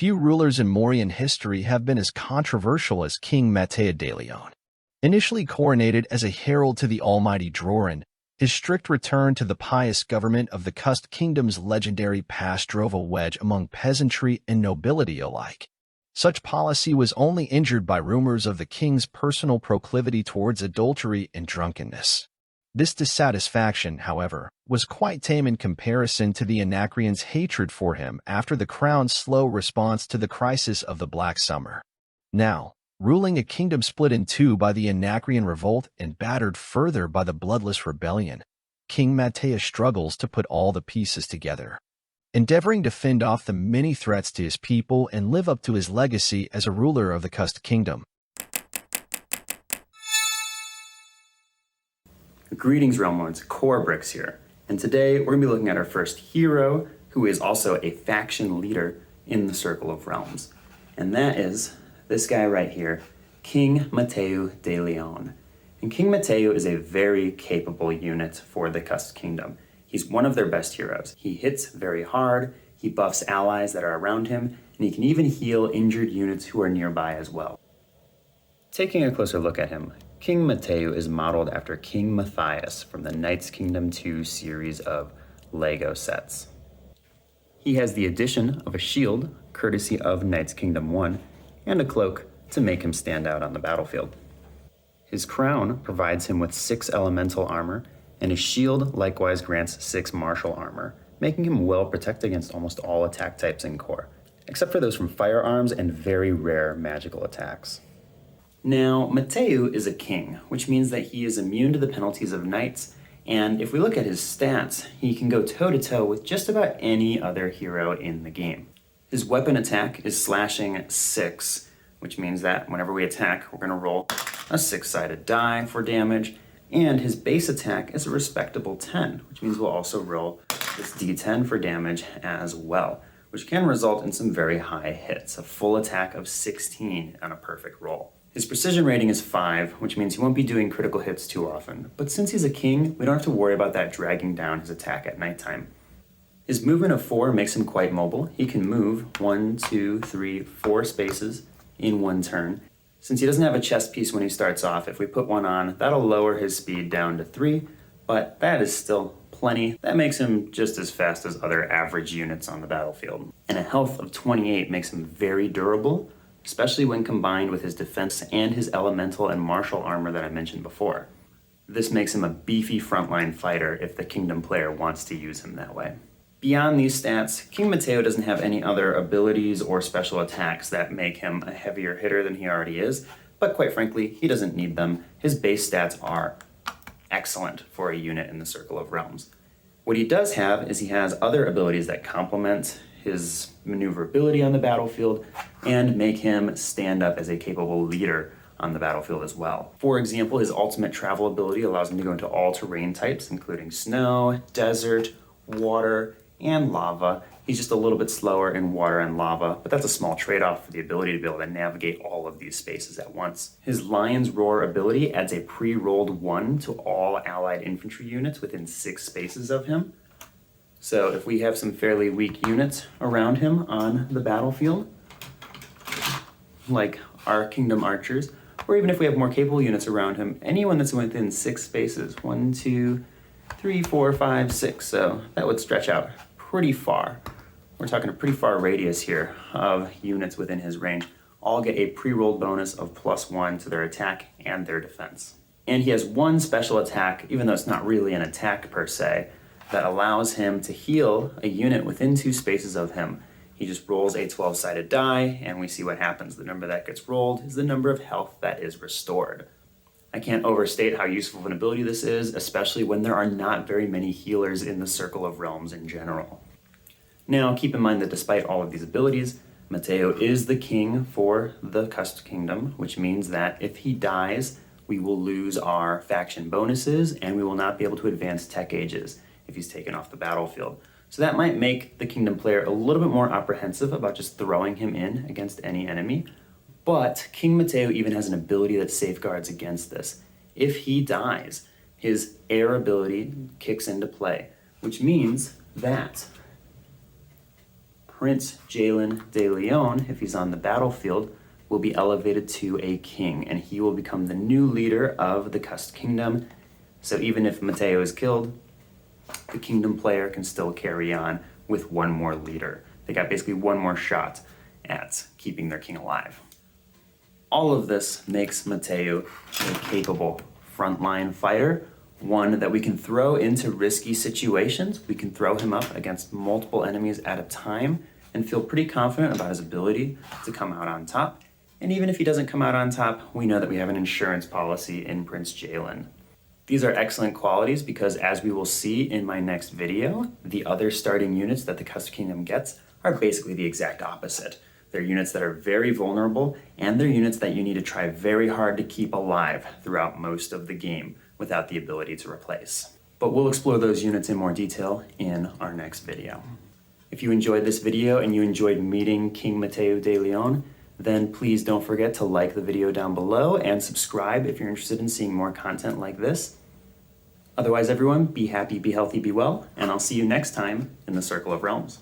Few rulers in Mauryan history have been as controversial as King Matthieu D'Leon. Initially coronated as a herald to the almighty Drorin, his strict return to the pious government of the Cust Kingdom's legendary past drove a wedge among peasantry and nobility alike. Such policy was only injured by rumors of the king's personal proclivity towards adultery and drunkenness. This dissatisfaction, however, was quite tame in comparison to the Anacreans' hatred for him after the crown's slow response to the crisis of the Black Summer. Now, ruling a kingdom split in two by the Anacrean revolt and battered further by the bloodless rebellion, King Mathias struggles to put all the pieces together. Endeavoring to fend off the many threats to his people and live up to his legacy as a ruler of the Cust Kingdom. Greetings, Realm Lords, COR Bricks here, and today we're going to be looking at our first hero, who is also a faction leader in the Circle of Realms, and that is this guy right here, King Matthieu D'Leon. And King Matthieu is a very capable unit for the Cust Kingdom. He's one of their best heroes. He hits very hard, he buffs allies that are around him, and he can even heal injured units who are nearby as well. Taking a closer look at him, King Matthieu is modeled after King Mathias from the Knights Kingdom 2 series of LEGO sets. He has the addition of a shield, courtesy of Knights Kingdom 1, and a cloak to make him stand out on the battlefield. His crown provides him with 6 elemental armor, and his shield likewise grants 6 martial armor, making him well protected against almost all attack types in COR, except for those from firearms and very rare magical attacks. Now, Matthieu is a king, which means that he is immune to the penalties of knights, and if we look at his stats, he can go toe-to-toe with just about any other hero in the game. His weapon attack is slashing 6, which means that whenever we attack, we're going to roll a 6-sided die for damage, and his base attack is a respectable 10, which means we'll also roll this d10 for damage as well, which can result in some very high hits, a full attack of 16 on a perfect roll. His precision rating is 5, which means he won't be doing critical hits too often, but since he's a king, we don't have to worry about that dragging down his attack at nighttime. His movement of 4 makes him quite mobile. He can move 1, 2, 3, 4 spaces in one turn. Since he doesn't have a chest piece when he starts off, if we put one on, that'll lower his speed down to 3, but that is still plenty. That makes him just as fast as other average units on the battlefield. And a health of 28 makes him very durable, especially when combined with his defense and his elemental and martial armor that I mentioned before. This makes him a beefy frontline fighter if the kingdom player wants to use him that way. Beyond these stats, King Matthieu doesn't have any other abilities or special attacks that make him a heavier hitter than he already is, but quite frankly, he doesn't need them. His base stats are excellent for a unit in the Circle of Realms. What he does have is he has other abilities that complement his maneuverability on the battlefield and make him stand up as a capable leader on the battlefield as well. For example, his ultimate travel ability allows him to go into all terrain types, including snow, desert, water, and lava. He's just a little bit slower in water and lava, but that's a small trade-off for the ability to be able to navigate all of these spaces at once. His Lion's Roar ability adds a pre-rolled 1 to all allied infantry units within 6 spaces of him. So if we have some fairly weak units around him on the battlefield, like our Kingdom Archers, or even if we have more capable units around him, anyone that's within 6 spaces, 1, 2, 3, 4, 5, 6, so that would stretch out pretty far. We're talking a pretty far radius here of units within his range, all get a pre-rolled bonus of +1 to their attack and their defense. And he has one special attack, even though it's not really an attack per se, that allows him to heal a unit within 2 spaces of him. He just rolls a 12-sided die, and we see what happens. The number that gets rolled is the number of health that is restored. I can't overstate how useful of an ability this is, especially when there are not very many healers in the Circle of Realms in general. Now, keep in mind that despite all of these abilities, Matthieu is the king for the Cust Kingdom, which means that if he dies, we will lose our faction bonuses, and we will not be able to advance tech ages if he's taken off the battlefield. So that might make the Kingdom player a little bit more apprehensive about just throwing him in against any enemy, but King Matthieu even has an ability that safeguards against this. If he dies, his air ability kicks into play, which means that Prince D'Leon, if he's on the battlefield, will be elevated to a king, and he will become the new leader of the Cursed Kingdom. So even if Matthieu is killed, the kingdom player can still carry on with one more leader. They got basically one more shot at keeping their king alive. All of this makes Matthieu a capable frontline fighter, one that we can throw into risky situations. We can throw him up against multiple enemies at a time and feel pretty confident about his ability to come out on top. And even if he doesn't come out on top, we know that we have an insurance policy in Prince D'Leon. These are excellent qualities because, as we will see in my next video, the other starting units that the Cursed Kingdom gets are basically the exact opposite. They're units that are very vulnerable, and they're units that you need to try very hard to keep alive throughout most of the game without the ability to replace. But we'll explore those units in more detail in our next video. If you enjoyed this video and you enjoyed meeting King Matthieu D'Leon, then please don't forget to like the video down below and subscribe if you're interested in seeing more content like this. Otherwise, everyone, be happy, be healthy, be well, and I'll see you next time in the Circle of Realms.